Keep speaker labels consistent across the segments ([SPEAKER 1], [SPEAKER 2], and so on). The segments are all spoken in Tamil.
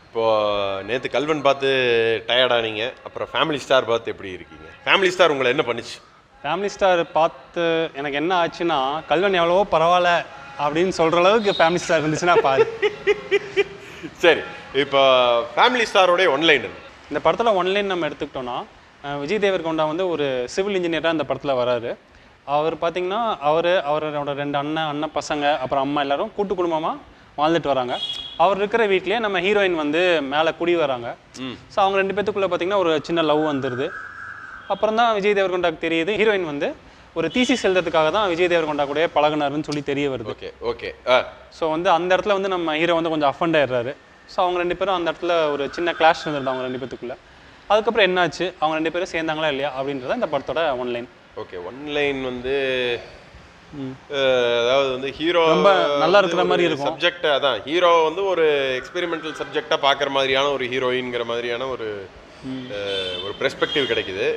[SPEAKER 1] இப்போ நேற்று கல்வன் பார்த்து டயர்டானீங்க, அப்புறம் ஃபேமிலி ஸ்டார் பார்த்து எப்படி இருக்கீங்க? ஃபேமிலி ஸ்டார் உங்களை என்ன பண்ணுச்சு?
[SPEAKER 2] ஃபேமிலி ஸ்டார் பார்த்து எனக்கு என்ன ஆச்சுன்னா, கல்வன் எவ்வளவோ பரவாயில்ல அப்படின்னு சொல்கிற அளவுக்கு ஃபேமிலி ஸ்டார் இருந்துச்சுன்னா பாரு.
[SPEAKER 1] சரி, இப்போ ஃபேமிலி ஸ்டாரோடைய ஒன்லைன்
[SPEAKER 2] இந்த படத்தில் ஒன்லைன் நம்ம எடுத்துக்கிட்டோன்னா, விஜய் தேவர்கொண்டா வந்து ஒரு சிவில் இன்ஜினியராக இந்த படத்தில் வராரு. அவர் பார்த்திங்கன்னா அவரோட 2 அண்ணன் பசங்க அப்புறம் அம்மா எல்லோரும் கூட்டு குடும்பமாக வாழ்ந்துட்டு வராங்க. அவர் இருக்கிற வீட்லேயே நம்ம ஹீரோயின் வந்து மேலே குடி வராங்க. ஸோ அவங்க 2 பேத்துக்குள்ளே பார்த்திங்கன்னா ஒரு சின்ன லவ் வந்துடுது. அப்புறம் தான் விஜய் தேவர்கொண்டாக்கு தெரியுது ஹீரோயின் வந்து ஒரு தீசிஸ் எழுதுறதுக்காக தான் விஜய் தேவர்கொண்டா கூட பழகுனாருன்னு சொல்லி தெரிய வருது.
[SPEAKER 1] ஓகே.
[SPEAKER 2] ஸோ வந்து அந்த இடத்துல வந்து நம்ம ஹீரோ வந்து கொஞ்சம் அஃபண்ட் ஆயிடுறாரு. ஸோ அவங்க 2 பேரும் அந்த இடத்துல ஒரு சின்ன கிளாஷ் இருந்திருது அவங்க 2 பேத்துக்குள்ளே. அதுக்கப்புறம் என்னாச்சு, அவங்க 2 பேரும் சேர்ந்தாங்களா இல்லையா அப்படின்றத இந்த படத்தோட ஒன்லைன்.
[SPEAKER 1] ஓகே, ஒன்லைன் வந்து அதாவது வந்து ஹீரோ
[SPEAKER 2] ரொம்ப நல்லா இருக்கிற மாதிரி இருக்கும்.
[SPEAKER 1] சப்ஜெக்ட் அதான், ஹீரோ வந்து ஒரு எக்ஸ்பெரிமெண்டல் சப்ஜெக்டாக பார்க்குற மாதிரியான ஒரு ஹீரோயின்ங்கிற மாதிரியான ஒரு பெர்ஸ்பெக்டிவ் கிடைக்குது.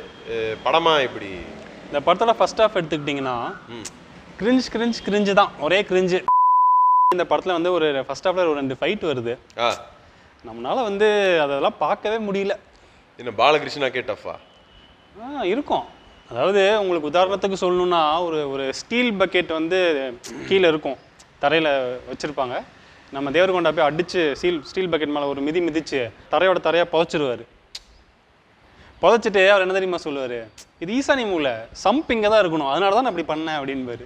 [SPEAKER 1] படமாக இப்படி
[SPEAKER 2] இந்த படத்தோட ஃபர்ஸ்ட் ஹாஃப் எடுத்துக்கிட்டிங்கன்னா கிரிஞ்சு தான், ஒரே கிரிஞ்சு. இந்த படத்தில் வந்து ஒரு ஃபர்ஸ்ட் ஹாஃப்ல ஒரு 2 ஃபைட் வருது. நம்மளால வந்து அதெல்லாம் பார்க்கவே முடியல.
[SPEAKER 1] என்ன பாலகிருஷ்ணா கேட்டஃபா
[SPEAKER 2] இருக்கும். அதாவது உங்களுக்கு உதாரணத்துக்கு சொல்லணும்னா, ஒரு ஸ்டீல் பக்கெட் வந்து கீழே இருக்கும், தரையில் வச்சுருப்பாங்க. நம்ம தேவர்கொண்டா போய் அடித்து ஸ்டீல் பக்கெட் மேலே ஒரு மிதித்து தரையாக புதைச்சிருவார். புதைச்சிட்டு அவர் என்ன தெரியுமா சொல்லுவார், இது ஈசானி மூலை, சம்ப் இங்கே தான் இருக்கணும், அதனால தான் நான் அப்படி பண்ணேன் அப்படின்பாரு.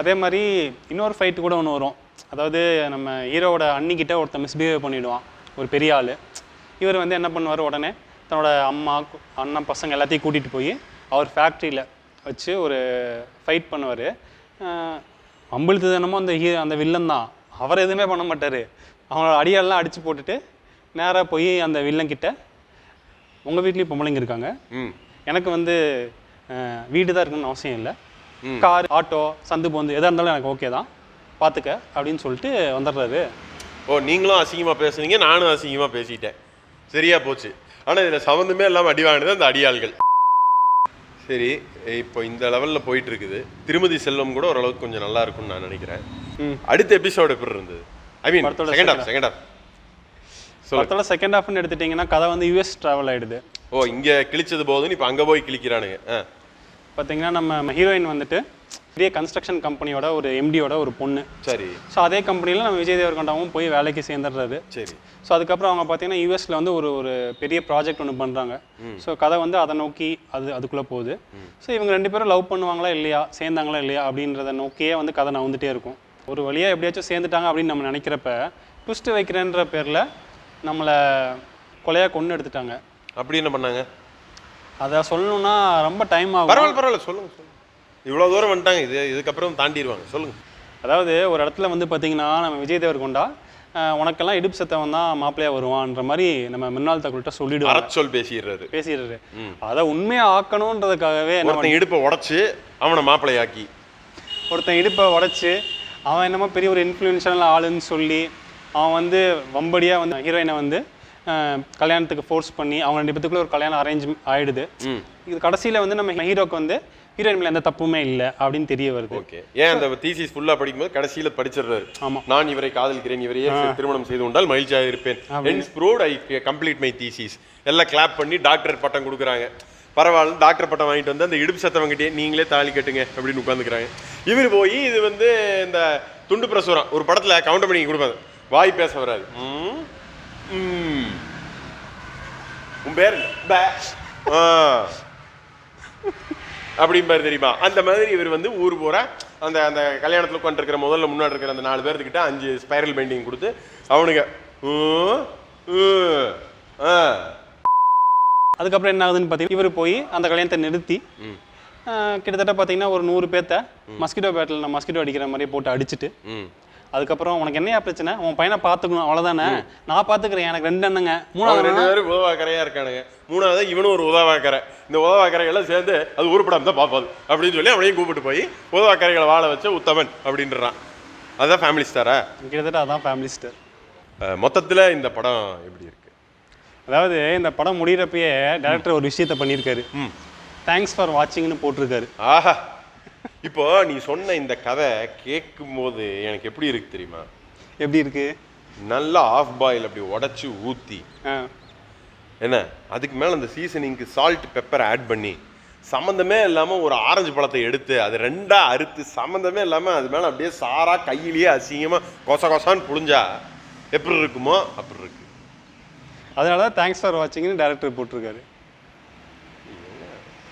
[SPEAKER 2] அதே மாதிரி இன்னொரு ஃபைட்டு கூட ஒன்று வரும். அதாவது நம்ம ஹீரோவோட அண்ணிக்கிட்ட ஒருத்தன் மிஸ்பிஹேவ் பண்ணிவிடுவான், ஒரு பெரிய ஆள். இவர் வந்து என்ன பண்ணுவார், உடனே தன்னோட அம்மா அண்ணன் பசங்க எல்லாத்தையும் கூட்டிகிட்டு போய் அவர் ஃபேக்ட்ரியில் வச்சு ஒரு ஃபைட் பண்ணுவார். அம்பளுத்து தினமும் அந்த வில்லன் தான், அவர் எதுவுமே பண்ண மாட்டார். அவனோட அடியெல்லாம் அடித்து போட்டுட்டு நேராக போய் அந்த வில்லன்கிட்ட, உங்கள் வீட்லேயும் பொம்பளைங்க இருக்காங்க, எனக்கு வந்து வீடு தான் இருக்கணும்னு அவசியம் இல்லை, கார் ஆட்டோ சந்து போந்து எதாக இருந்தாலும் எனக்கு ஓகே தான், பார்த்துக்க அப்படின்னு சொல்லிட்டு வந்துடுறாரு.
[SPEAKER 1] ஓ, நீங்களும் அசிங்கமாக பேசுனீங்க, நானும் அசிங்கமாக பேசிட்டேன், சரியா போச்சு. ஆனால் இதில் சம்மந்தமே இல்லாமல் அடி வாங்கினது அந்த அடியாள்கள். சரி, இப்போ இந்த லெவலில் போயிட்டு இருக்குது. திருமதி செல்வம் கூட ஓரளவுக்கு கொஞ்சம் நல்லா இருக்கும்னு நான் நினைக்கிறேன். அடுத்த எபிசோடு எப்படி இருந்தது? ஐ மீன் செகண்ட் ஹாஃப்
[SPEAKER 2] படத்தோட செகண்ட் ஹாஃப்னு எடுத்துட்டிங்கன்னா கதை வந்து யூஎஸ் ட்ராவல் ஆகிடுது.
[SPEAKER 1] ஓ, இங்கே கிழிச்சது போதுன்னு இப்போ அங்கே போய் கிழிக்கிறானுங்க.
[SPEAKER 2] பார்த்தீங்கன்னா நம்ம ஹீரோயின் வந்துட்டு பெரிய கன்ஸ்ட்ரக்ஷன் கம்பெனியோட ஒரு எம்டியோட ஒரு பொண்ணு.
[SPEAKER 1] சரி.
[SPEAKER 2] ஸோ அதே கம்பெனியில் நம்ம விஜய் தேவர்கொண்டாவும் போய் வேலைக்கு சேர்ந்துடுறாரு.
[SPEAKER 1] சரி.
[SPEAKER 2] ஸோ அதுக்கப்புறம் அவங்க பார்த்தீங்கன்னா யூஎஸில் வந்து ஒரு பெரிய ப்ராஜெக்ட் ஒன்று பண்ணுறாங்க. ஸோ கதை வந்து அதை நோக்கி அதுக்குள்ளே போகுது. ஸோ இவங்க 2 பேரும் லவ் பண்ணுவாங்களா இல்லையா, சேர்ந்தாங்களா இல்லையா அப்படின்றத நோக்கியே வந்து கதை நவுந்துட்டே இருக்கும். ஒரு வழியாக எப்படியாச்சும் சேர்ந்துட்டாங்க அப்படின்னு நம்ம நினைக்கிறப்ப ட்விஸ்ட் வைக்கிறேன்ற பேரில் நம்மளை கொலையாக கொண்டு எடுத்துட்டாங்க.
[SPEAKER 1] அப்படி என்ன பண்ணாங்க
[SPEAKER 2] அதை சொல்லணும்னா ரொம்ப டைம் ஆகும்.
[SPEAKER 1] பரவாயில்ல சொல்லுங்க. இவ்வளோ தூரம் வந்துட்டாங்க, இதுக்கப்புறம் தாண்டிடுவாங்க, சொல்லுங்கள்.
[SPEAKER 2] அதாவது ஒரு இடத்துல வந்து பார்த்தீங்கன்னா நம்ம விஜய் தேவர்கொண்டா உனக்கெல்லாம் இடுப்பு சத்தவன் தான் மாப்பிள்ளையாக வருவான்ற மாதிரி நம்ம முன்னாள் தகவல்கிட்ட சொல்லிடுவாங்க. பேசிடுறாரு. அதை உண்மையாக ஆக்கணுன்றதுக்காகவே
[SPEAKER 1] ஒருத்தன் இடுப்பை உடச்சி அவனை மாப்பிள்ளையாக்கி,
[SPEAKER 2] ஒருத்தன் இடுப்பை உடச்சி அவன் என்னமோ பெரிய ஒரு இன்ஃப்ளூயன்ஷியல் ஆளுன்னு சொல்லி அவன் வந்து வம்படியாக வந்து ஹீரோயினை வந்து கல்யாணத்துக்கு ஃபோர்ஸ் பண்ணி அவங்க 2 பேத்துக்குள்ள ஒரு கல்யாணம் அரேஞ்ச் ஆகிடுது. இது கடைசியில் வந்து நம்ம ஹீரோக்கு வந்து ஹீரோயின் மேலே எந்த தப்புமே இல்லை அப்படின்னு தெரிய வருது.
[SPEAKER 1] ஓகே, ஏன் அந்த தீசிஸ் ஃபுல்லாக படிக்கும்போது கடைசியில் படிச்சிடுறாரு.
[SPEAKER 2] ஆமாம்,
[SPEAKER 1] நான் இவரை காதலிக்கிறேன், இவரையே திருமணம் செய்து கொண்டால் மகிழ்ச்சியாக இருப்பேன், hence proved I complete my thesis. எல்லாம் கிளாப் பண்ணி டாக்டர் பட்டம் கொடுக்குறாங்க. பரவாயில்ல, டாக்டர் பட்டம் வாங்கிட்டு வந்து அந்த இடுப்பு சத்தவங்கிட்டே நீங்களே தாலி கட்டுங்க அப்படின்னு உட்காந்துக்கிறாங்க. இவர் போய் இது வந்து இந்த துண்டு பிரசுரம் ஒரு படத்தில் கவுண்ட் பண்ணி கொடுப்பாங்க, வாய் பேச வராது, உன் பேர் அப்படிம்பாரு தெரியுமா. அந்த மாதிரி இவர் வந்து ஊர் போகிற அந்த அந்த கல்யாணத்தில் உட்காந்துருக்கிற முதல்ல முன்னாடி இருக்கிற அந்த 4 பேர்த்துக்கிட்ட 5 ஸ்பைரல் பெயிண்டிங் கொடுத்து அவனுங்க
[SPEAKER 2] அதுக்கப்புறம் என்ன ஆகுதுன்னு பார்த்தீங்கன்னா இவர் போய் அந்த கல்யாணத்தை நிறுத்தி கிட்டத்தட்ட பார்த்தீங்கன்னா ஒரு 100 பேர்த்த மஸ்கிட்டோ பேட்டில் நான் மஸ்கிட்டோ அடிக்கிற மாதிரியே போட்டு அடிச்சுட்டு, அதுக்கப்புறம் உனக்கு என்னையா பிரச்சனை, உன் பையனை பார்த்துக்கணும் அவ்வளோதானே, நான் பார்த்துக்கிறேன், எனக்கு 2 அண்ணங்க, 3வது
[SPEAKER 1] 2 பேரும் உதவாக்கரையாக இருக்கானுங்க, 3வது இவனும் ஒரு உதவாக்கரை, இந்த உதவாக்கரைகள்லாம் சேர்ந்து அது உருப்படாம தான் பார்ப்பாது அப்படின்னு சொல்லி அவனையும் கூப்பிட்டு போய் உதவாக்கரைகளை வாழ வச்ச உத்தமன் அப்படின்றான். அதுதான் ஃபேமிலி ஸ்டாரா?
[SPEAKER 2] கிட்டத்தட்ட அதான் ஃபேமிலி ஸ்டார்.
[SPEAKER 1] மொத்தத்தில் இந்த படம் எப்படி இருக்கு?
[SPEAKER 2] அதாவது இந்த படம் முடிகிறப்பயே டேரக்டர் ஒரு விஷயத்த பண்ணியிருக்காரு, தேங்க்ஸ் ஃபார் வாட்சிங்னு போட்டிருக்காரு.
[SPEAKER 1] ஆஹா, இப்போ நீ சொன்ன இந்த கதை கேட்கும் போது எனக்கு எப்படி இருக்கு தெரியுமா?
[SPEAKER 2] எப்படி இருக்கு?
[SPEAKER 1] நல்லா ஆஃப் பாயில் அப்படி உடச்சி ஊற்றி
[SPEAKER 2] ஆ
[SPEAKER 1] என்ன அதுக்கு மேலே அந்த சீசனிங்க்கு சால்ட் பெப்பர் ஆட் பண்ணி சம்மந்தமே இல்லாமல் ஒரு ஆரஞ்சு பழத்தை எடுத்து அது ரெண்டாக அறுத்து சம்மந்தமே இல்லாமல் அது மேலே அப்படியே சாரா கையிலேயே அசிங்கமாக கொசான்னு புழிஞ்சா எப்படி இருக்குமோ அப்படி இருக்கு.
[SPEAKER 2] அதனால தான் தேங்க்ஸ் ஃபார் வாட்சிங்னு டேரக்டர் போட்டிருக்காரு.